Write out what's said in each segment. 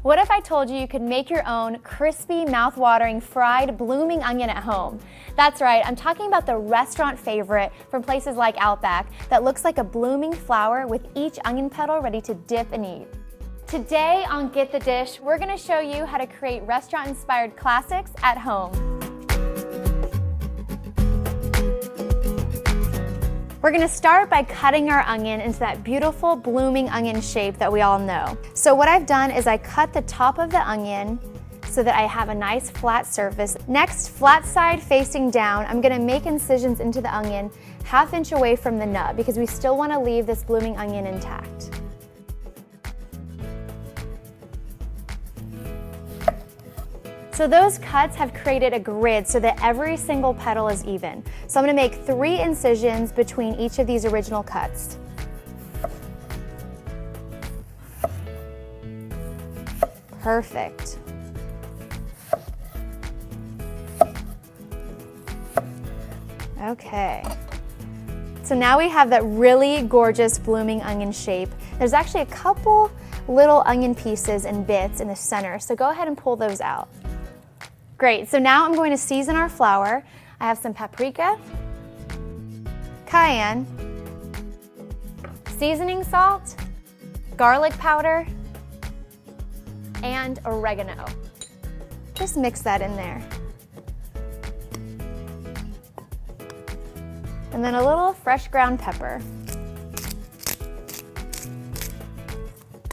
What if I told you you could make your own crispy, mouth-watering, fried, blooming onion at home? That's right, I'm talking about the restaurant favorite from places like Outback that looks like a blooming flower with each onion petal ready to dip and eat. Today on Get the Dish, we're gonna show you how to create restaurant-inspired classics at home. We're gonna start by cutting our onion into that beautiful blooming onion shape that we all know. So what I've done is I cut the top of the onion so that I have a nice flat surface. Next, flat side facing down, I'm gonna make incisions into the onion 1/2 inch away from the nub because we still wanna leave this blooming onion intact. So those cuts have created a grid so that every single petal is even. So I'm gonna make 3 incisions between each of these original cuts. Perfect. Okay. So now we have that really gorgeous blooming onion shape. There's actually a couple little onion pieces and bits in the center, so go ahead and pull those out. Great, so now I'm going to season our flour. I have some paprika, cayenne, seasoning salt, garlic powder, and oregano. Just mix that in there. And then a little fresh ground pepper.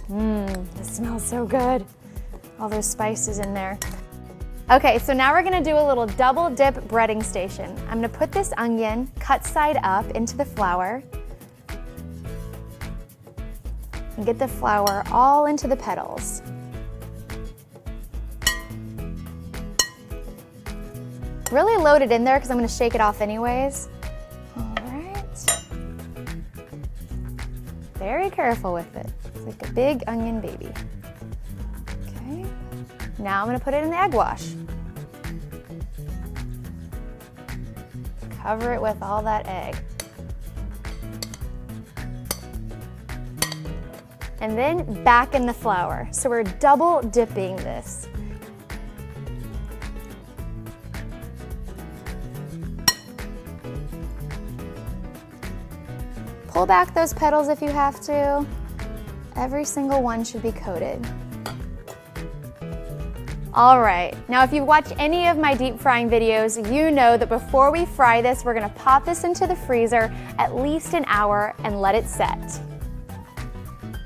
This smells so good. All those spices in there. Okay, so now we're gonna do a little double dip breading station. I'm gonna put this onion cut side up into the flour and get the flour all into the petals. Really load it in there because I'm gonna shake it off anyways. All right. Very careful with it. It's like a big onion baby. Okay. Now I'm gonna put it in the egg wash. Cover it with all that egg. And then back in the flour. So we're double dipping this. Pull back those petals if you have to. Every single one should be coated. All right, now if you've watched any of my deep frying videos, you know that before we fry this, we're gonna pop this into the freezer at least an hour and let it set.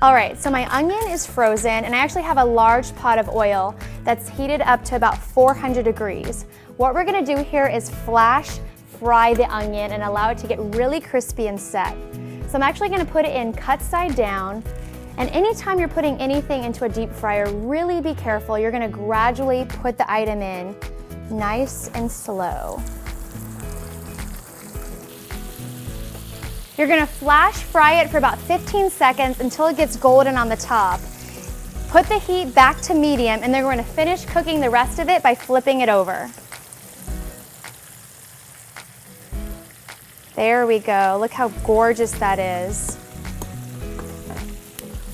All right, so my onion is frozen and I actually have a large pot of oil that's heated up to about 400 degrees. What we're gonna do here is flash fry the onion and allow it to get really crispy and set. So I'm actually gonna put it in cut side down. And anytime you're putting anything into a deep fryer, really be careful. You're gonna gradually put the item in nice and slow. You're gonna flash fry it for about 15 seconds until it gets golden on the top. Put the heat back to medium and then we're gonna finish cooking the rest of it by flipping it over. There we go, look how gorgeous that is.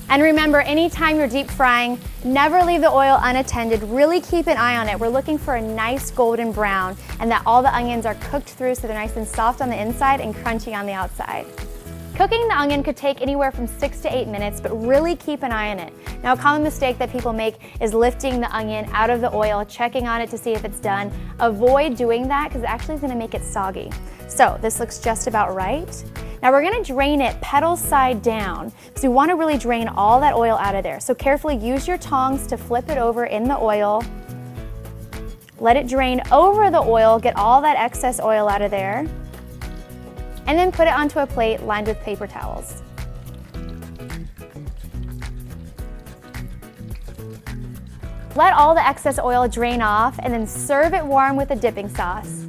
And remember, anytime you're deep frying, never leave the oil unattended. Really keep an eye on it. We're looking for a nice golden brown and that all the onions are cooked through so they're nice and soft on the inside and crunchy on the outside. Cooking the onion could take anywhere from 6 to 8 minutes, but really keep an eye on it. Now, a common mistake that people make is lifting the onion out of the oil, checking on it to see if it's done. Avoid doing that because it actually is gonna make it soggy. So this looks just about right. Now we're gonna drain it petal side down because we wanna really drain all that oil out of there. So carefully use your tongs to flip it over in the oil. Let it drain over the oil, get all that excess oil out of there. And then put it onto a plate lined with paper towels. Let all the excess oil drain off and then serve it warm with a dipping sauce.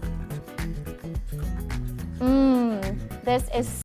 This is